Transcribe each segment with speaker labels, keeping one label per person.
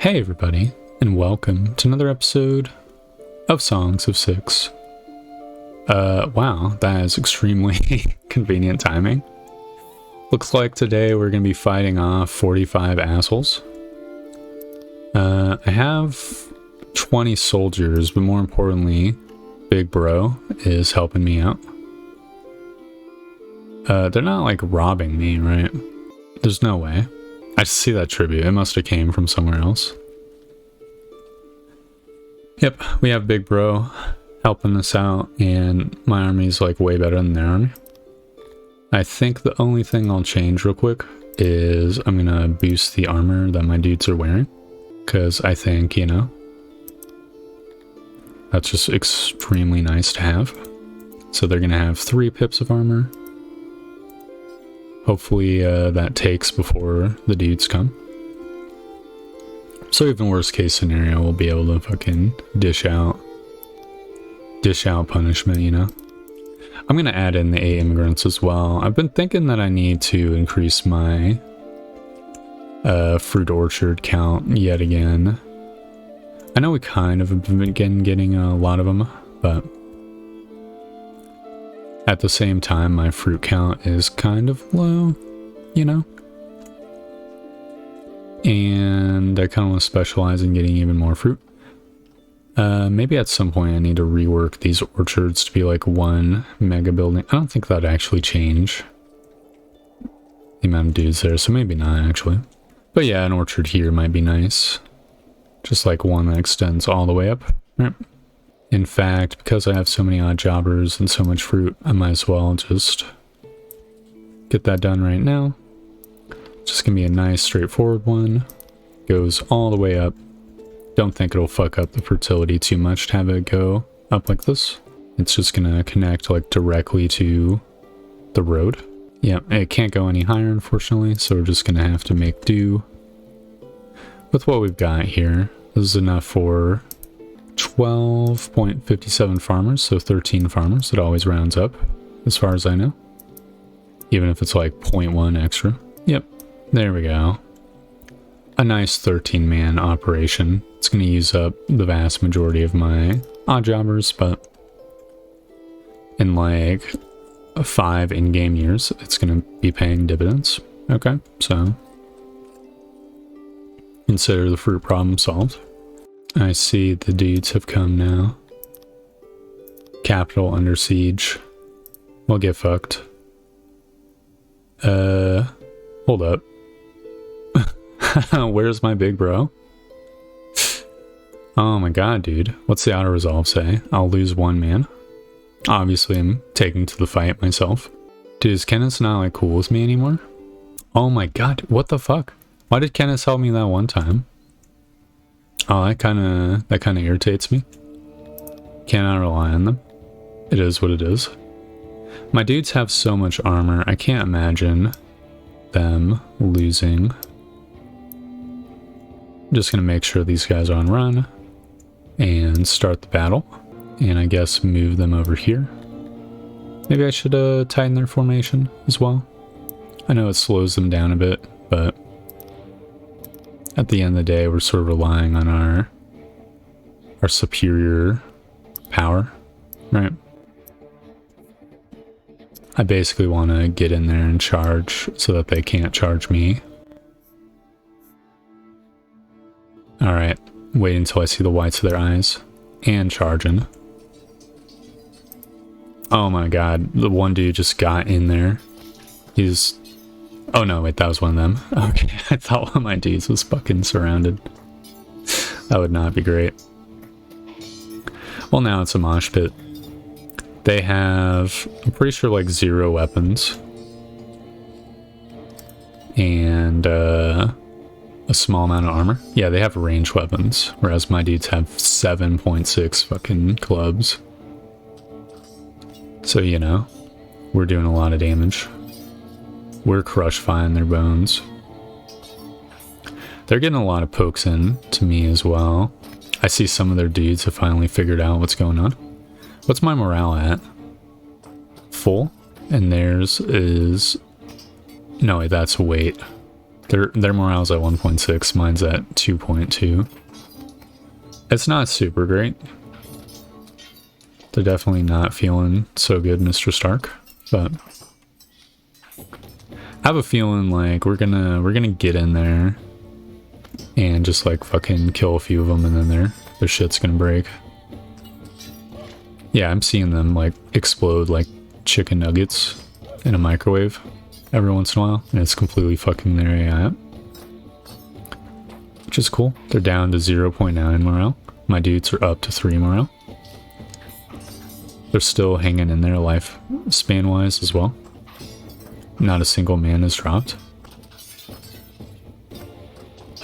Speaker 1: Hey everybody, and welcome to another episode of Songs of Six. Wow, that is extremely convenient timing. Looks like today we're going to be fighting off 45 assholes. I have 20 soldiers, but more importantly, Big Bro is helping me out. They're not like robbing me, right? There's no way. I just see that tribute. It must have came from somewhere else. Yep, we have Big Bro helping us out, and my army's like way better than their army. I think the only thing I'll change real quick is I'm gonna boost the armor that my dudes are wearing, because I think, you know, that's just extremely nice to have. So they're gonna have 3 pips of armor. Hopefully that takes before the dudes come. So even worst case scenario, we'll be able to fucking dish out punishment, you know? I'm gonna add in the 8 immigrants as well. I've been thinking that I need to increase my fruit orchard count yet again. I know we kind of have been getting a lot of them, but at the same time, my fruit count is kind of low, you know? And I kind of want to specialize in getting even more fruit. Maybe at some point I need to rework these orchards to be like 1 mega building. I don't think that'd actually change the amount of dudes there, so maybe not actually. But yeah, an orchard here might be nice. Just like one that extends all the way up. Right. In fact, because I have so many odd jobbers and so much fruit, I might as well just get that done right now. Just gonna be a nice straightforward one. Goes all the way up. Don't think it'll fuck up the fertility too much to have it go up like this. It's just gonna connect like directly to the road. Yeah, it can't go any higher unfortunately, so we're just gonna have to make do with what we've got here. This is enough for 12.57 farmers, so 13 farmers. It always rounds up, as far as I know. Even if it's like 0.1 extra. Yep, there we go. A nice 13-man operation. It's going to use up the vast majority of my odd jobbers, but in like 5 in-game years, it's going to be paying dividends. Okay, so consider the fruit problem solved. I see the dudes have come now. Capital under siege. We'll get fucked. Hold up. Where's my big bro? Oh my god, dude. What's the auto resolve say? I'll lose 1 man. Obviously, I'm taking to the fight myself. Dude, is Kennis not like cool with me anymore? Oh my god, what the fuck? Why did Kennis help me that one time? Oh, that kind of irritates me. Cannot rely on them. It is what it is. My dudes have so much armor, I can't imagine them losing. I'm just gonna make sure these guys are on run and start the battle. And I guess move them over here. Maybe I should tighten their formation as well. I know it slows them down a bit, but at the end of the day, we're sort of relying on our superior power, right? I basically want to get in there and charge so that they can't charge me. Alright, wait until I see the whites of their eyes. And charging. Oh my god, the one dude just got in there. He's... Oh no, wait, that was one of them. Okay, I thought one of my dudes was fucking surrounded. That would not be great. Well, now it's a mosh pit. They have, I'm pretty sure, like 0 weapons. And a small amount of armor. Yeah, they have ranged weapons, whereas my dudes have 7.6 fucking clubs. So, you know, we're doing a lot of damage. We're crush-fying their bones. They're getting a lot of pokes in to me as well. I see some of their dudes have finally figured out what's going on. What's my morale at? Full? And theirs is... No, wait, that's weight. Their morale's at 1.6, mine's at 2.2. It's not super great. They're definitely not feeling so good, Mr. Stark, but I have a feeling like we're gonna get in there and just like fucking kill a few of them, and then their shit's gonna break. Yeah, I'm seeing them like explode like chicken nuggets in a microwave every once in a while, and it's completely fucking their AI up. Which is cool. They're down to 0.9 morale. My dudes are up to 3 morale. They're still hanging in there life span wise as well. Not a single man is dropped.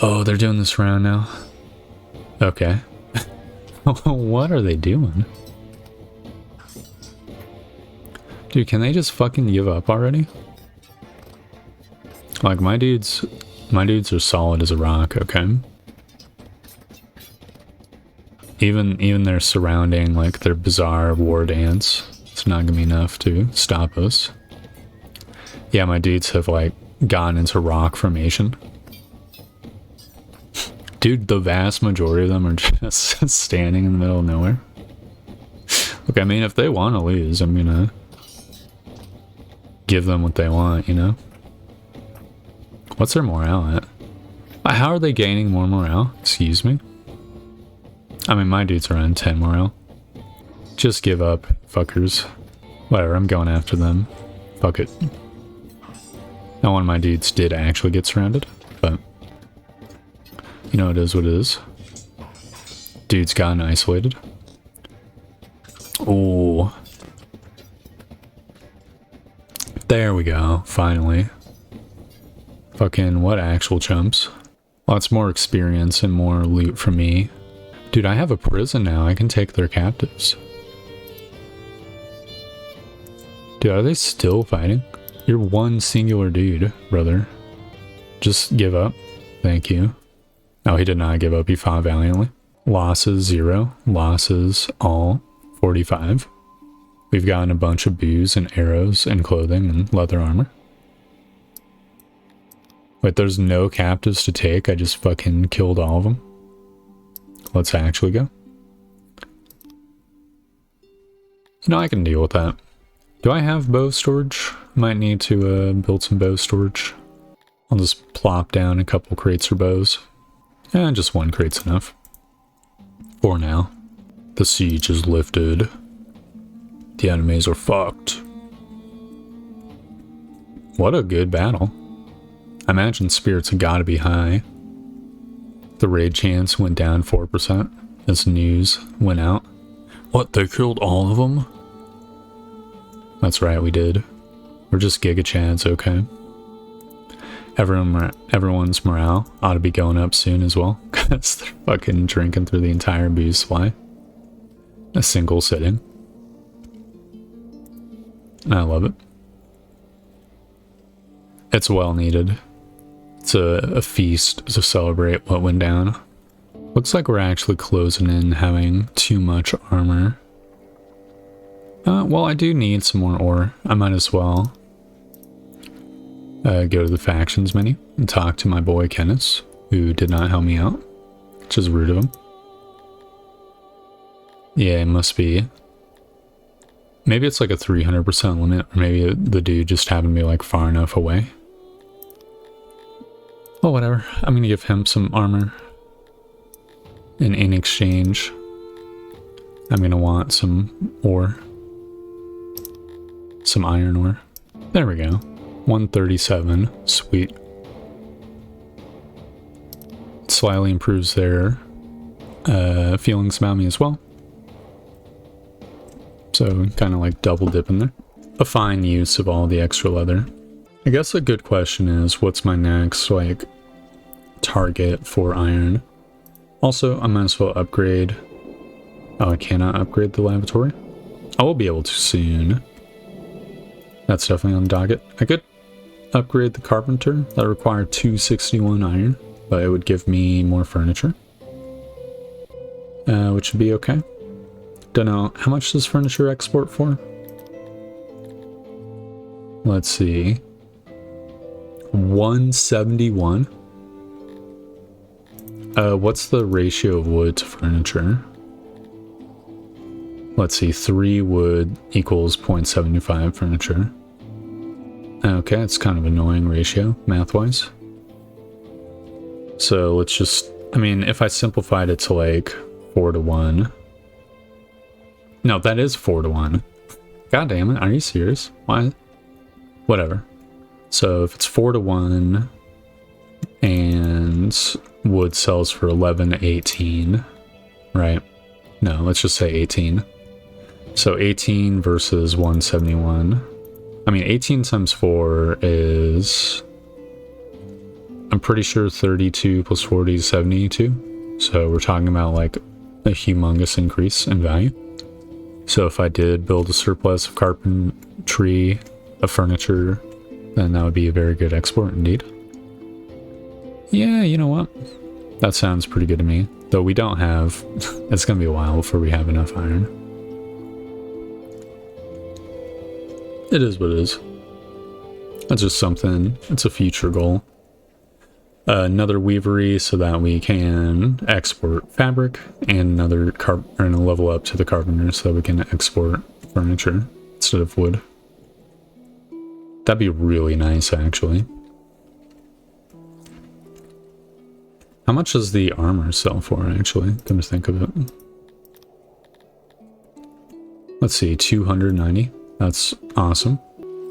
Speaker 1: Oh, they're doing this round now. Okay. What are they doing? Dude, can they just fucking give up already? Like, my dudes are solid as a rock, okay? Even their surrounding, like, their bizarre war dance, it's not gonna be enough to stop us. Yeah, my dudes have, like, gone into rock formation. Dude, the vast majority of them are just standing in the middle of nowhere. Look, I mean, if they want to lose, I'm gonna give them what they want, you know? What's their morale at? How are they gaining more morale? Excuse me? I mean, my dudes are on 10 morale. Just give up, fuckers. Whatever, I'm going after them. Fuck it. Now, one of my dudes did actually get surrounded, but you know, it is what it is. Dude's gotten isolated. Oh. There we go, finally. Fucking what actual chumps. Lots more experience and more loot for me. Dude, I have a prison now. I can take their captives. Dude, are they still fighting? You're one singular dude, brother. Just give up. Thank you. No, he did not give up. He fought valiantly. Losses 0. Losses all 45. We've gotten a bunch of bows and arrows and clothing and leather armor. Wait, there's no captives to take. I just fucking killed all of them. Let's actually go. You know, I can deal with that. Do I have bow storage? Might need to build some bow storage. I'll just plop down a couple crates or bows. Just one crate's enough. For now. The siege is lifted. The enemies are fucked. What a good battle. I imagine spirits have got to be high. The raid chance went down 4% as news went out. What, they killed all of them? That's right, we did. We're just Giga Chads, okay? Everyone's morale ought to be going up soon as well, because they're fucking drinking through the entire booze supply. A single sitting. I love it. It's well needed. It's a feast to celebrate what went down. Looks like we're actually closing in having too much armor. Well, I do need some more ore. I might as well go to the factions menu and talk to my boy Kennis, who did not help me out, which is rude of him. Yeah, it must be. Maybe it's like a 300% limit, or maybe the dude just happened to be like far enough away. Well, whatever. I'm gonna give him some armor. And in exchange, I'm gonna want some ore. Some iron ore. There we go. 137. Sweet. Slightly improves their feelings about me as well. So kind of like double dipping there. A fine use of all the extra leather. I guess a good question is, what's my next like target for iron? Also, I might as well upgrade. Oh, I cannot upgrade the lavatory. I will be able to soon. That's definitely on the docket. I could upgrade the carpenter. That required 261 iron, but it would give me more furniture. Which would be okay. Don't know, how much does furniture export for? Let's see. 171. What's the ratio of wood to furniture? Let's see, 3 wood equals 0.75 furniture. Okay, it's kind of an annoying ratio, math-wise. So let's just, I mean, if I simplified it to like 4 to 1. No, that is 4 to 1. God damn it, are you serious? Why? Whatever. So if it's 4 to 1 and wood sells for 11.18, right? No, let's just say 18. So 18 versus 171. I mean, 18 times 4 is, I'm pretty sure 32 plus 40 is 72. So we're talking about like a humongous increase in value. So if I did build a surplus of carpentry, of furniture, then that would be a very good export indeed. Yeah, you know what? That sounds pretty good to me. Though we don't have, it's going to be a while before we have enough iron. It is what it is. That's just something, it's a future goal. Another weavery so that we can export fabric, and another and a level up to the carpenter so that we can export furniture instead of wood. That'd be really nice, actually. How much does the armor sell for, actually? Come to think of it. Let's see, 290. That's awesome.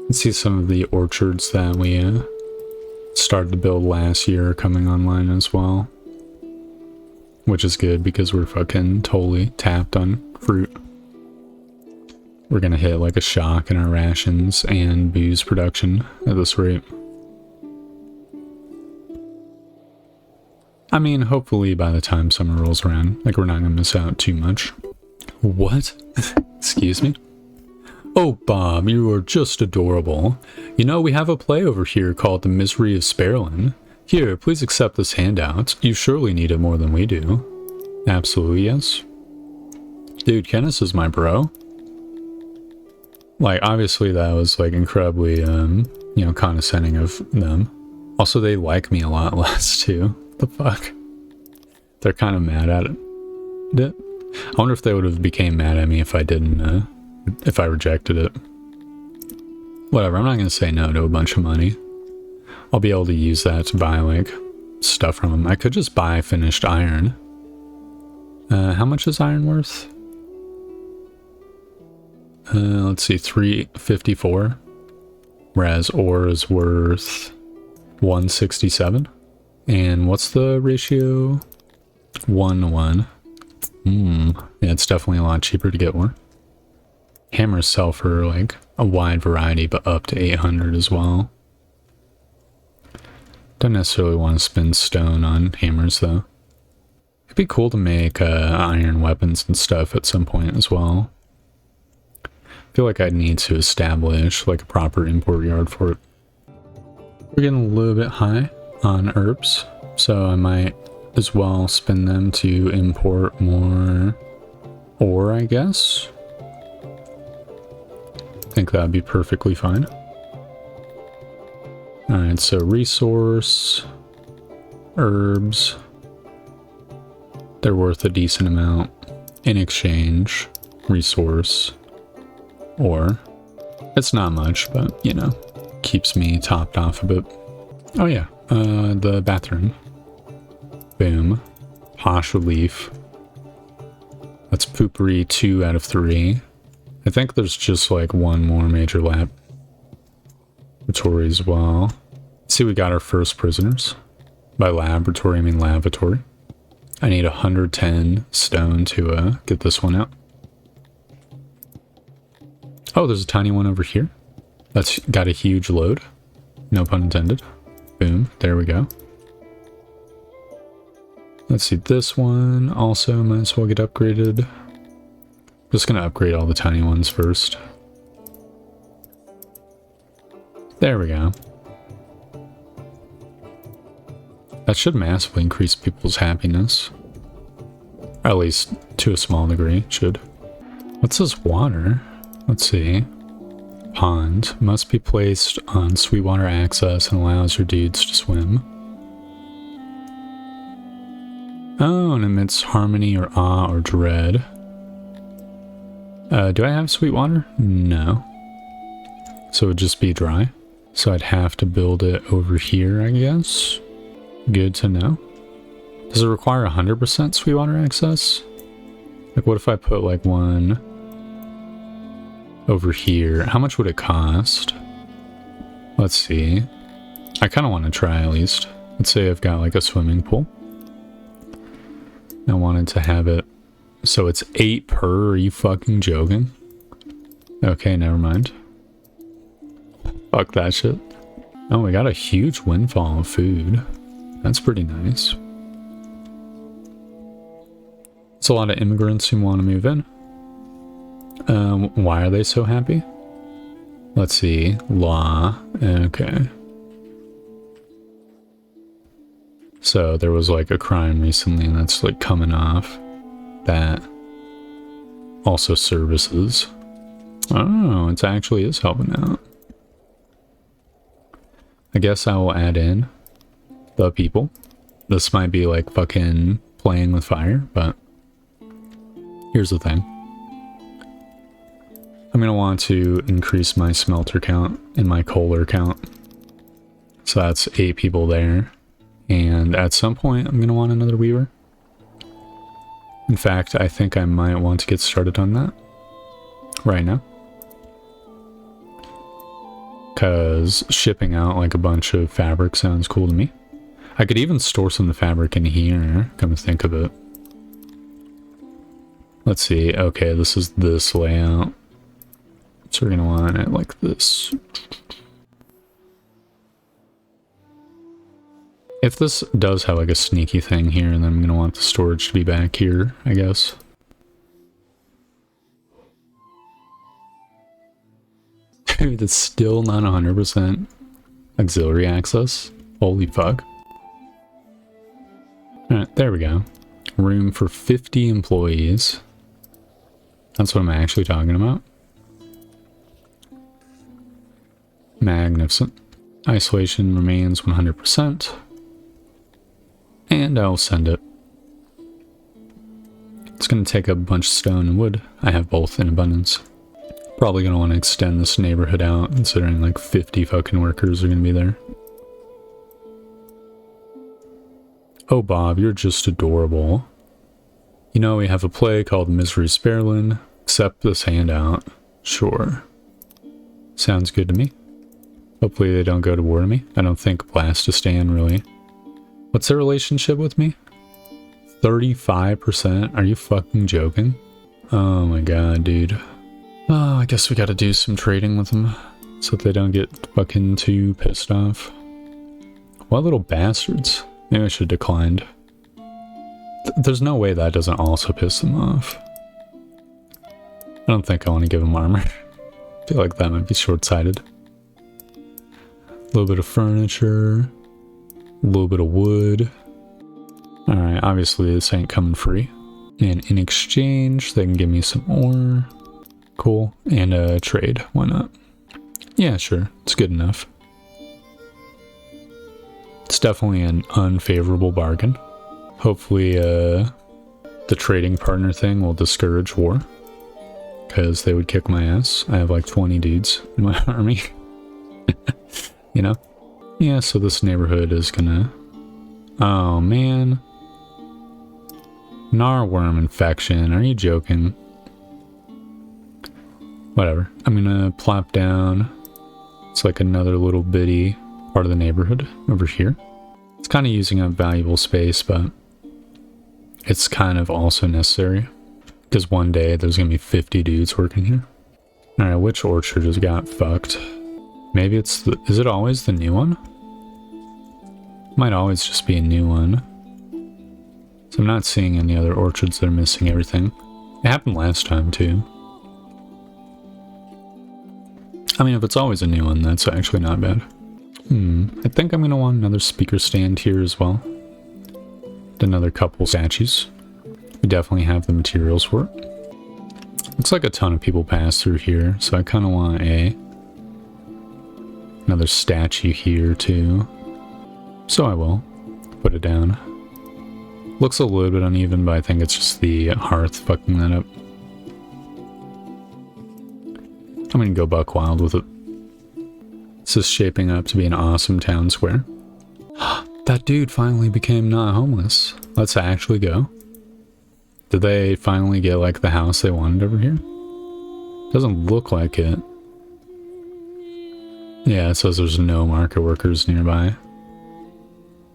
Speaker 1: Let's see some of the orchards that we started to build last year coming online as well. Which is good because we're fucking totally tapped on fruit. We're gonna hit like a shock in our rations and booze production at this rate. I mean, hopefully by the time summer rolls around, like we're not gonna miss out too much. What? Excuse me? Oh, Bob, you are just adorable. You know, we have a play over here called The Misery of Sparrowin. Here, please accept this handout. You surely need it more than we do. Absolutely, yes. Dude, Kennis is my bro. Like, obviously that was, like, incredibly, you know, condescending of them. Also, they like me a lot less, too. What the fuck? They're kind of mad at it. I wonder if they would have became mad at me if I didn't, if I rejected it. Whatever, I'm not gonna say no to a bunch of money. I'll be able to use that to buy, like, stuff from them. I could just buy finished iron. How much is iron worth? Let's see, 354. Whereas ore is worth 167. And what's the ratio? 1 to 1. Yeah, it's definitely a lot cheaper to get ore. Hammers sell for like a wide variety, but up to 800 as well. Don't necessarily want to spend stone on hammers though. It'd be cool to make iron weapons and stuff at some point as well. I feel like I'd need to establish like a proper import yard for it. We're getting a little bit high on herbs, so I might as well spend them to import more ore, I guess. I think that'd be perfectly fine. Alright, so resource, herbs, they're worth a decent amount. In exchange, resource, ore. It's not much, but, you know, keeps me topped off a bit. Oh yeah, the bathroom. Boom. Posh relief. That's poopery 2 out of 3. I think there's just like one more major laboratory as well. Let's see, we got our first prisoners. By laboratory, I mean lavatory. I need 110 stone to get this one out. Oh, there's a tiny one over here. That's got a huge load. No pun intended. Boom, there we go. Let's see, this one also might as well get upgraded. Just gonna upgrade all the tiny ones first. There we go. That should massively increase people's happiness. Or at least to a small degree, it should. What's this water? Let's see. Pond must be placed on Sweetwater access and allows your dudes to swim. Oh, and emits harmony or awe or dread. Do I have Sweetwater? No. So it would just be dry. So I'd have to build it over here, I guess. Good to know. Does it require 100% Sweetwater access? Like, what if I put like one over here? How much would it cost? Let's see. I kind of want to try at least. Let's say I've got like a swimming pool. I wanted to have it so it's 8 per. Are you fucking joking? Okay, never mind. Fuck that shit. Oh, we got a huge windfall of food. That's pretty nice. It's a lot of immigrants who want to move in. Why are they so happy? Let's see. Law. Okay. So there was like a crime recently and that's like coming off. That. Also services. Oh, it actually is helping out. I guess I will add in the people. This might be like fucking playing with fire, but here's the thing. I'm going to want to increase my smelter count and my kohler count. So that's 8 people there. And at some point, I'm going to want another weaver. In fact, I think I might want to get started on that right now. Because shipping out like a bunch of fabric sounds cool to me. I could even store some of the fabric in here, come to think of it. Let's see. Okay, this is this layout. So we're going to want it like this. If this does have like a sneaky thing here, then I'm going to want the storage to be back here, I guess. Dude, it's still not 100% auxiliary access. Holy fuck. Alright, there we go. Room for 50 employees. That's what I'm actually talking about. Magnificent. Isolation remains 100%. And I'll send it. It's going to take a bunch of stone and wood. I have both in abundance. Probably going to want to extend this neighborhood out, considering like 50 fucking workers are going to be there. Oh, Bob, you're just adorable. You know, we have a play called Misery Sparlin. Accept this handout. Sure. Sounds good to me. Hopefully they don't go to war to me. I don't think Blastistan really. What's their relationship with me? 35%? Are you fucking joking? Oh my god, dude. Oh, I guess we gotta do some trading with them so that they don't get fucking too pissed off. What little bastards. Maybe I should have declined. There's no way that doesn't also piss them off. I don't think I want to give them armor. I feel like that might be short-sighted. A little bit of furniture. A little bit of wood. Alright, obviously this ain't coming free. And in exchange, they can give me some ore. Cool. And a trade. Why not? Yeah, sure. It's good enough. It's definitely an unfavorable bargain. Hopefully, the trading partner thing will discourage war. Because they would kick my ass. I have like 20 dudes in my army. You know? Yeah, so this neighborhood is gonna... Oh, man. Gnarworm infection. Are you joking? Whatever. I'm gonna plop down. It's like another little bitty part of the neighborhood over here. It's kind of using up valuable space, but it's kind of also necessary. Because one day there's gonna be 50 dudes working here. Alright, which orchard has got fucked? Maybe it's the... Is it always the new one? Might always just be a new one. So I'm not seeing any other orchards that are missing everything. It happened last time too. I mean, if it's always a new one, that's actually not bad. I think I'm going to want another speaker stand here as well. Another couple statues. We definitely have the materials for it. Looks like a ton of people pass through here, so I kind of want a Another statue here too. So I will put it down. Looks a little bit uneven, but I think it's just the hearth fucking that up. I'm gonna go buck wild with it. This is shaping up to be an awesome town square. That dude finally became not homeless. Let's actually go. Did they finally get like the house they wanted over here? Doesn't look like it. Yeah, it says there's no market workers nearby.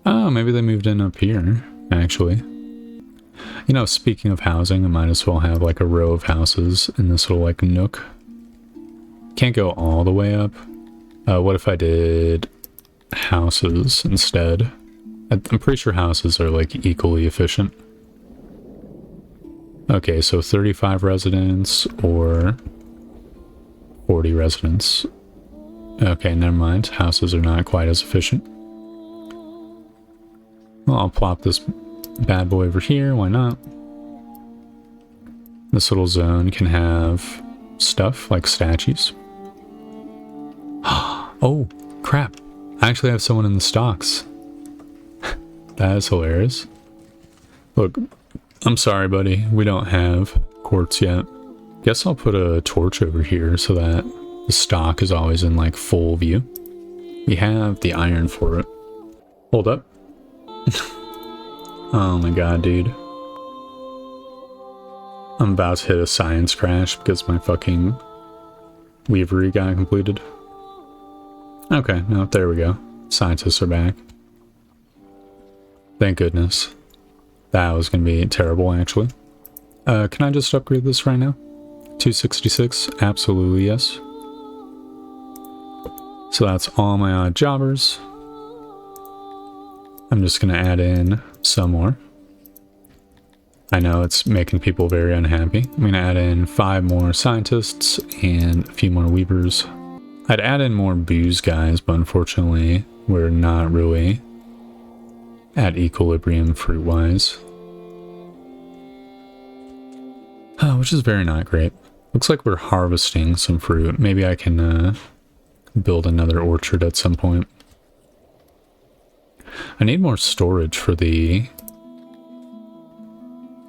Speaker 1: Oh, maybe they moved in up here, actually. You know, speaking of housing, I might as well have like a row of houses in this little like nook. Can't go all the way up. What if I did houses instead? I'm pretty sure houses are like equally efficient. Okay, so 35 residents or 40 residents. Okay, never mind. Houses are not quite as efficient. Well, I'll plop this bad boy over here. Why not? This little zone can have stuff like statues. Oh, crap. I actually have someone in the stocks. That is hilarious. Look, I'm sorry, buddy. We don't have quartz yet. Guess I'll put a torch over here so that the stock is always in like full view. We have the iron for it. Hold up. Oh my god, dude. I'm about to hit a science crash because my fucking weavery got completed. Okay, no, there we go. Scientists are back. Thank goodness. That was going to be terrible, actually. Can I just upgrade this right now? 266? Absolutely, yes. So that's all my odd jobbers. I'm just going to add in some more. I know it's making people very unhappy. I'm going to add in 5 more scientists and a few more weavers. I'd add in more booze guys, but unfortunately, we're not really at equilibrium fruit-wise. Which is very not great. Looks like we're harvesting some fruit. Maybe I can build another orchard at some point. I need more storage for the...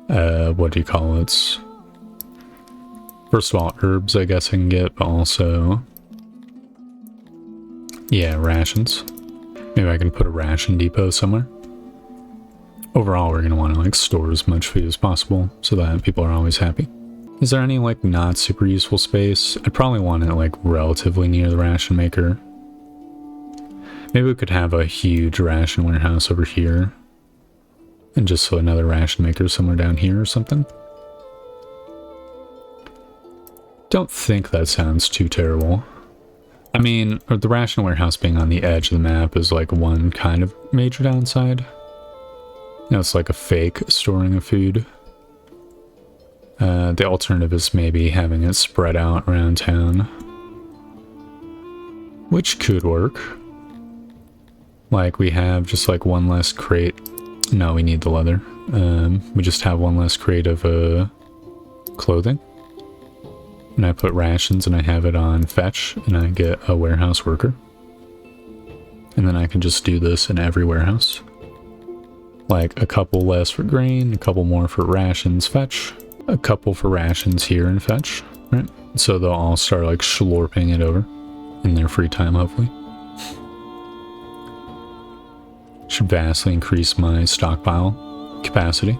Speaker 1: what do you call it? First of all, herbs I guess I can get, but also... yeah, rations. Maybe I can put a ration depot somewhere. Overall, we're going to want to like store as much food as possible so that people are always happy. Is there any like not super useful space? I'd probably want it like relatively near the ration maker. Maybe we could have a huge ration warehouse over here. And just so another ration maker somewhere down here or something. Don't think that sounds too terrible. I mean, the ration warehouse being on the edge of the map is like one kind of major downside. You know, it's like a fake storing of food. The alternative is maybe having it spread out around town. Which could work. Like we have just like one less crate. No, we need the leather. We just have one less crate of clothing. And I put rations and I have it on fetch and I get a warehouse worker. And then I can just do this in every warehouse. Like a couple less for grain, a couple more for rations fetch, a couple for rations here and fetch, right? So they'll all start like slurping it over in their free time, hopefully. Should vastly increase my stockpile capacity.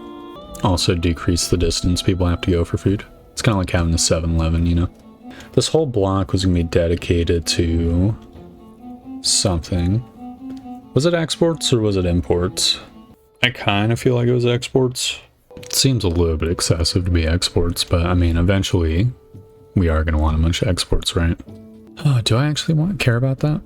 Speaker 1: Also decrease the distance people have to go for food. It's kind of like having a 7-Eleven, you know? This whole block was going to be dedicated to something. Was it exports or was it imports? I kind of feel like it was exports. It seems a little bit excessive to be exports, but I mean, eventually we are going to want a bunch of exports, right? Oh, do I actually care about that?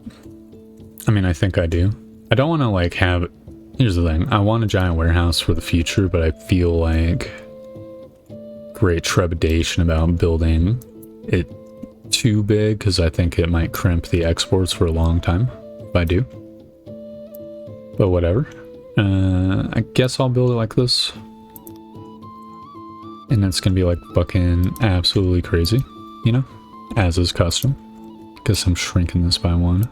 Speaker 1: I mean, I think I do. I don't want to like have... Here's the thing. I want a giant warehouse for the future, but I feel like great trepidation about building it too big because I think it might crimp the exports for a long time if I do. But whatever. I guess I'll build it like this. And it's gonna be like fucking absolutely crazy, you know? As is custom. Guess I'm shrinking this by 1.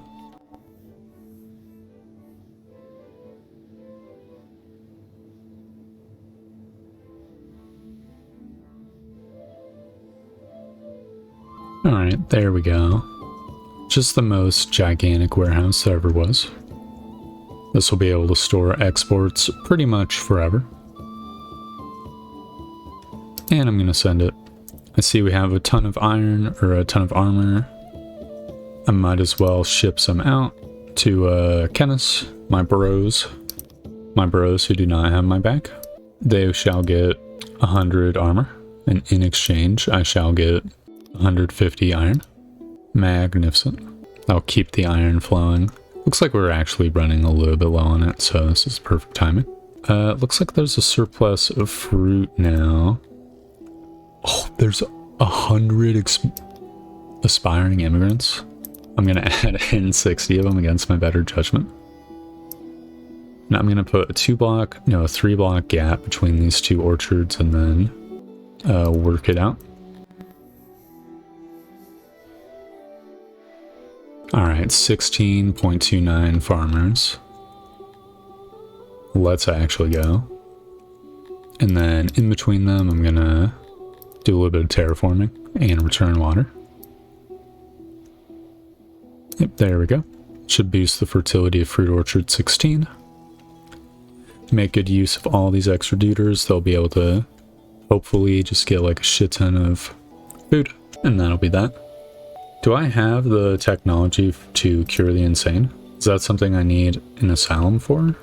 Speaker 1: Alright, there we go. Just the most gigantic warehouse there ever was. This will be able to store exports pretty much forever. And I'm going to send it. I see we have a ton of iron, or a ton of armor. I might as well ship some out to Kennis, my bros who do not have my back. They shall get 100 armor, and in exchange I shall get 150 iron. Magnificent. I'll keep the iron flowing. Looks like we're actually running a little bit low on it, so this is perfect timing. Looks like there's a surplus of fruit now. Oh, there's 100 aspiring immigrants. I'm gonna add in 60 of them against my better judgment. Now I'm gonna put a 3-block gap between these two orchards and then work it out. Alright, 16.29 farmers. Let's actually go. And then in between them, I'm gonna do a little bit of terraforming and return water. Yep, there we go. Should boost the fertility of fruit orchard 16. Make good use of all these extra duders. They'll be able to hopefully just get like a shit ton of food, and that'll be that. Do I have the technology to cure the insane? Is that something I need an asylum for?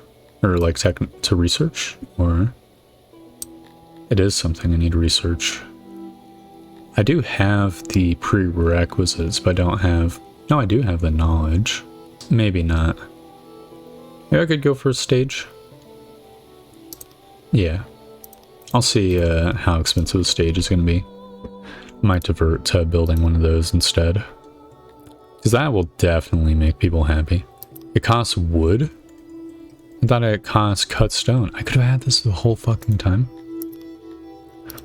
Speaker 1: Or like to research? Or it is something I need to research. I do have the prerequisites, but I don't have... No, I do have the knowledge. Maybe not. Maybe I could go for a stage. Yeah. I'll see how expensive a stage is going to be. Might divert to building one of those instead. Because that will definitely make people happy. It costs wood? I thought it cost cut stone. I could have had this the whole fucking time.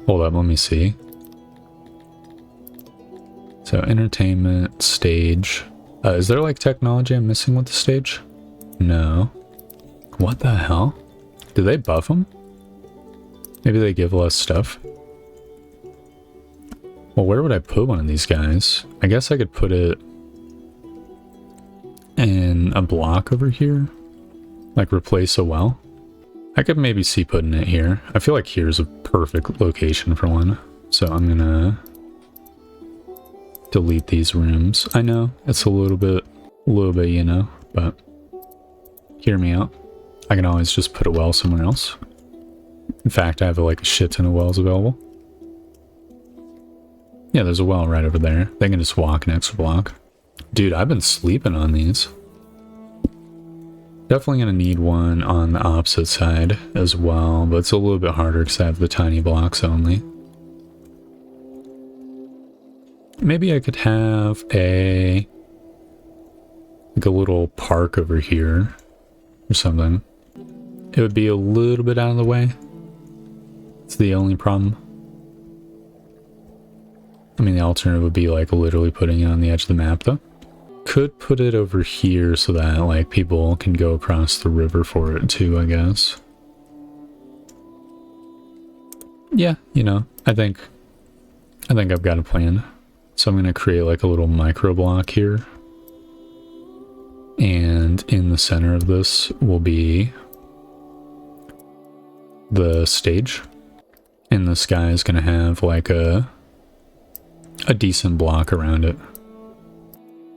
Speaker 1: Hold up, let me see. So, entertainment, stage. Is there like technology I'm missing with the stage? No. What the hell? Do they buff them? Maybe they give less stuff? Well, where would I put one of these guys? I guess I could put it in a block over here. Like replace a well. I could maybe see putting it here. I feel like here's a perfect location for one. So I'm gonna delete these rooms. I know it's a little bit, you know, but hear me out. I can always just put a well somewhere else. In fact, I have like a shit ton of wells available. Yeah, there's a well right over there. They can just walk an extra block. Dude, I've been sleeping on these. Definitely gonna need one on the opposite side as well, but it's a little bit harder because I have the tiny blocks only. Maybe I could have like a little park over here or something. It would be a little bit out of the way. It's the only problem. I mean, the alternative would be like literally putting it on the edge of the map though. Could put it over here so that like people can go across the river for it too, I guess. Yeah, you know, I think I've got a plan. So I'm going to create like a little micro block here. And in the center of this will be the stage. And this guy is going to have like a decent block around it.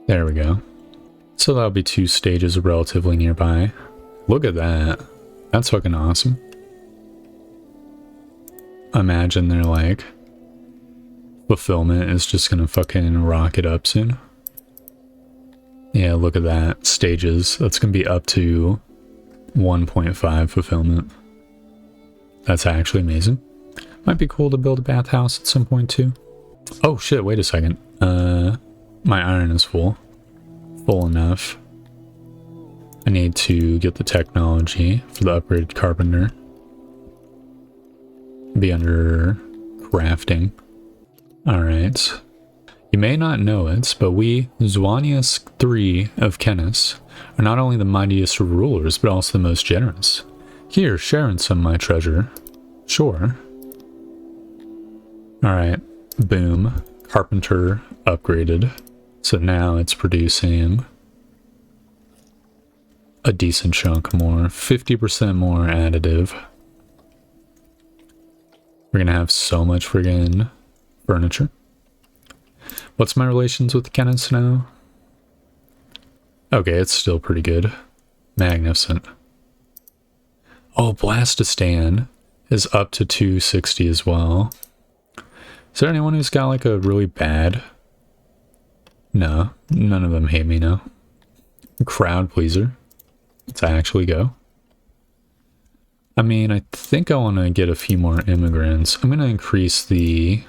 Speaker 1: There we go. So that'll be 2 stages relatively nearby. Look at that. That's fucking awesome. Imagine they're like... fulfillment is just gonna fucking rocket up soon. Yeah, look at that. Stages. That's gonna be up to 1.5 fulfillment. That's actually amazing. Might be cool to build a bathhouse at some point too. Oh shit, wait a second. My iron is full. Full enough. I need to get the technology for the upgraded carpenter. Be under crafting. Alright. You may not know it, but we, Zwanius III of Kennis, are not only the mightiest of rulers, but also the most generous. Here, share in some of my treasure. Sure. Alright. Boom. Carpenter upgraded. So now it's producing a decent chunk more. 50% more additive. We're gonna have so much friggin' furniture. What's my relations with Kennis now? Okay, it's still pretty good. Magnificent. Oh, Blastistan is up to 260 as well. Is there anyone who's got like a really bad? No, none of them hate me now. Crowd pleaser. Let's actually go. I mean, I think I want to get a few more immigrants. I'm going to increase the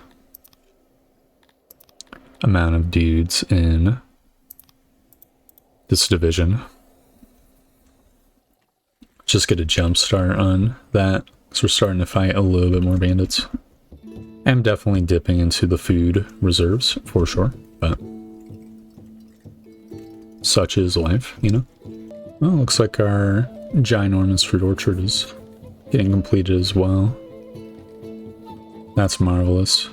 Speaker 1: amount of dudes in this division. Just get a jump start on that. So we're starting to fight a little bit more bandits. I'm definitely dipping into the food reserves for sure, but such is life, you know? Well, looks like our ginormous fruit orchard is getting completed as well. That's marvelous.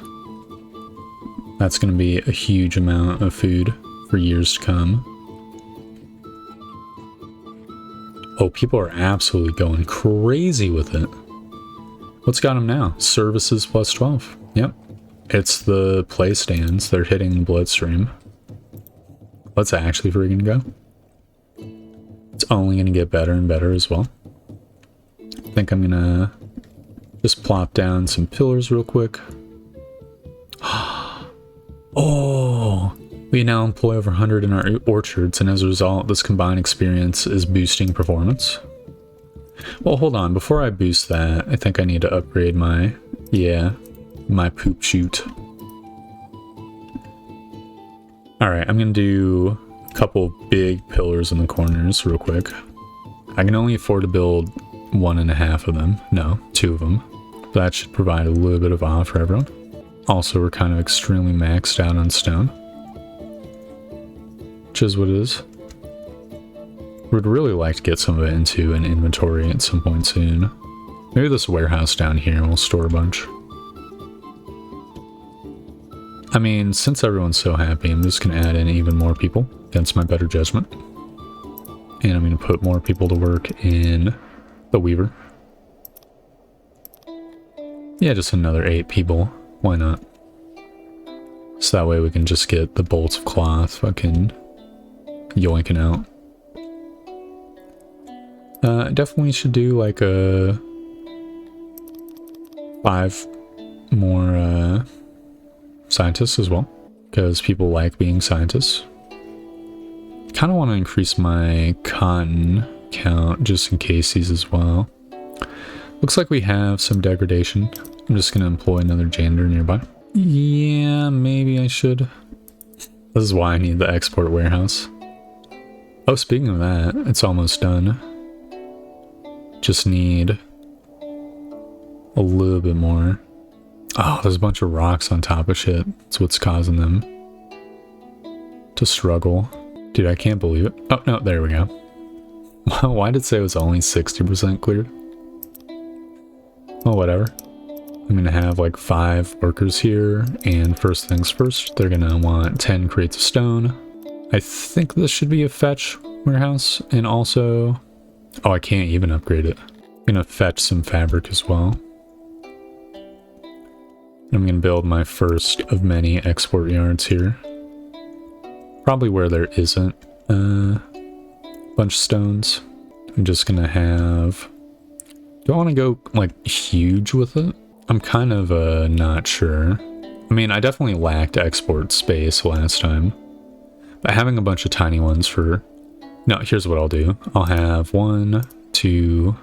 Speaker 1: That's going to be a huge amount of food for years to come. Oh, people are absolutely going crazy with it. What's got them now? Services plus 12. Yep. It's the play stands. They're hitting the bloodstream. Let's actually freaking go. It's only going to get better and better as well. I think I'm going to just plop down some pillars real quick. Oh, we now employ over 100 in our orchards, and as a result, this combined experience is boosting performance. Well, hold on. Before I boost that, I think I need to upgrade my, my poop chute. Alright, I'm going to do a couple big pillars in the corners real quick. I can only afford to build 1.5 of them. No, 2 of them. That should provide a little bit of awe for everyone. Also, we're kind of extremely maxed out on stone. Which is what it is. Would really like to get some of it into an inventory at some point soon. Maybe this warehouse down here will store a bunch. I mean, since everyone's so happy, I'm just going to add in even more people against my better judgment. And I'm going to put more people to work in the weaver. Yeah, just another 8 people. Why not? So that way we can just get the bolts of cloth fucking yoinking out. Definitely should do like a 5 more scientists as well, because people like being scientists. Kind of want to increase my cotton count just in case these as well. Looks like we have some degradation. I'm just going to employ another janitor nearby. Yeah, maybe I should. This is why I need the export warehouse. Oh, speaking of that, it's almost done. Just need a little bit more. Oh, there's a bunch of rocks on top of shit. That's what's causing them to struggle. Dude, I can't believe it. Oh, no, there we go. Why did it say it was only 60% cleared? Well, whatever. I'm going to have like 5 workers here, and first things first, they're going to want 10 crates of stone. I think this should be a fetch warehouse, and also... Oh, I can't even upgrade it. I'm going to fetch some fabric as well. I'm going to build my first of many export yards here. Probably where there isn't a bunch of stones. I'm just going to have... Do I want to go, like, huge with it? I'm kind of not sure. I mean, I definitely lacked export space last time. But having a bunch of tiny ones for... No, here's what I'll do. I'll have 1, 2,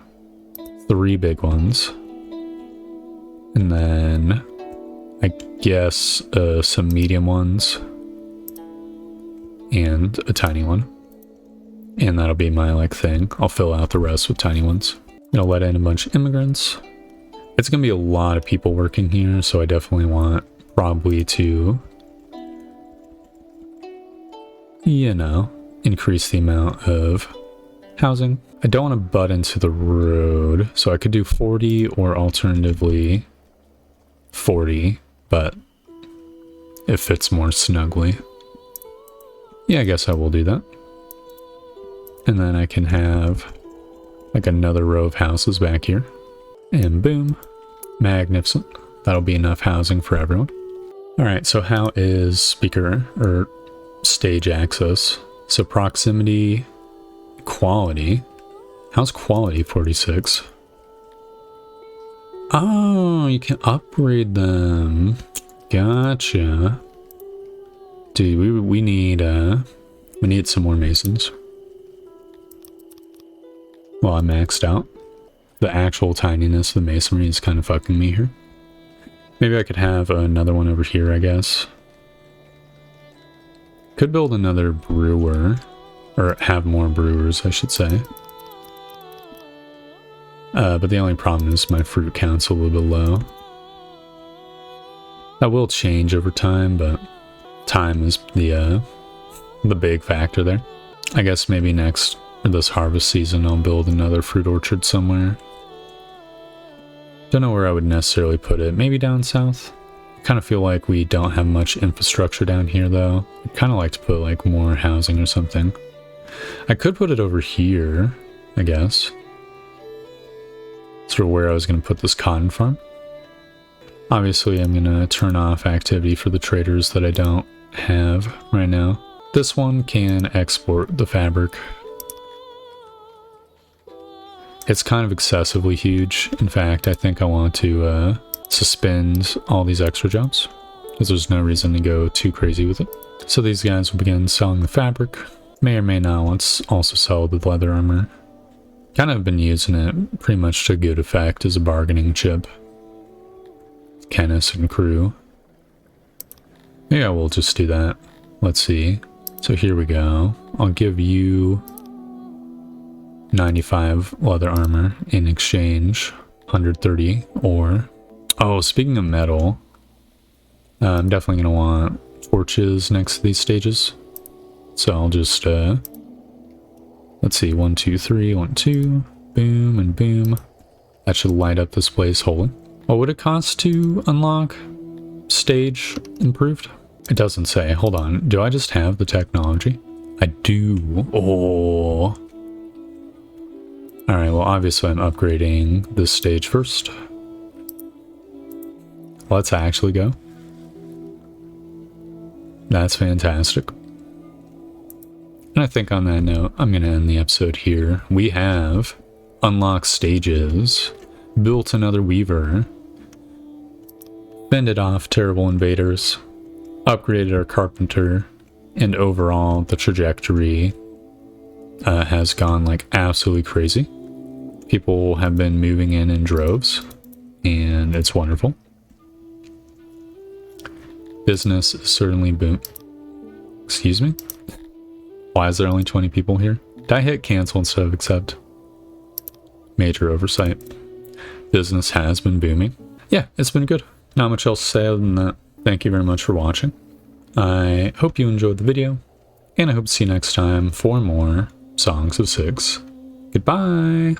Speaker 1: 3 big ones. And then... I guess some medium ones. And a tiny one. And that'll be my, like, thing. I'll fill out the rest with tiny ones. I'm gonna let in a bunch of immigrants. It's gonna be a lot of people working here, so I definitely want probably to... you know, increase the amount of housing. I don't want to butt into the road, so I could do 40 or alternatively 40, but it fits more snugly. Yeah, I guess I will do that. And then I can have like another row of houses back here. And boom, magnificent. That'll be enough housing for everyone. All right, so how is speaker or stage access? So proximity, quality. How's quality 46? Oh, you can upgrade them. Gotcha. Dude, we need some more masons. Well, I maxed out. The actual tininess of the masonry is kind of fucking me here. Maybe I could have another one over here, I guess. Could build another brewer. Or have more brewers, I should say. But the only problem is my fruit count's a little bit low. That will change over time, but time is the big factor there. I guess maybe this harvest season I'll build another fruit orchard somewhere. Don't know where I would necessarily put it. Maybe down south? Kind of feel like we don't have much infrastructure down here though. I'd kind of like to put like more housing or something. I could put it over here, I guess. Sort of where I was going to put this cotton farm. Obviously, I'm going to turn off activity for the traders that I don't have right now. This one can export the fabric. It's kind of excessively huge. In fact, I think I want to suspend all these extra jobs because there's no reason to go too crazy with it. So these guys will begin selling the fabric. May or may not want to also sell the leather armor. Kind of been using it pretty much to good effect as a bargaining chip. Kennis and crew. Maybe I will just do that. Let's see. So here we go. I'll give you 95 leather armor in exchange. 130 ore. Oh, speaking of metal, I'm definitely going to want torches next to these stages. So I'll just, let's see, 1, 2, 3, 1, 2, boom and boom. That should light up this place wholly. What would it cost to unlock stage improved? It doesn't say. Hold on. Do I just have the technology? I do. Oh. Alright, well obviously I'm upgrading this stage first. Let's actually go. That's fantastic. And I think on that note, I'm going to end the episode here. We have unlocked stages, built another weaver, fended off terrible invaders, upgraded our carpenter, and overall the trajectory has gone like absolutely crazy. People have been moving in droves, and it's wonderful. Business is certainly boom. Excuse me? Why is there only 20 people here? Did I hit cancel instead of accept? Major oversight. Business has been booming. Yeah, it's been good. Not much else to say other than that. Thank you very much for watching. I hope you enjoyed the video, and I hope to see you next time for more Songs of Six. Goodbye!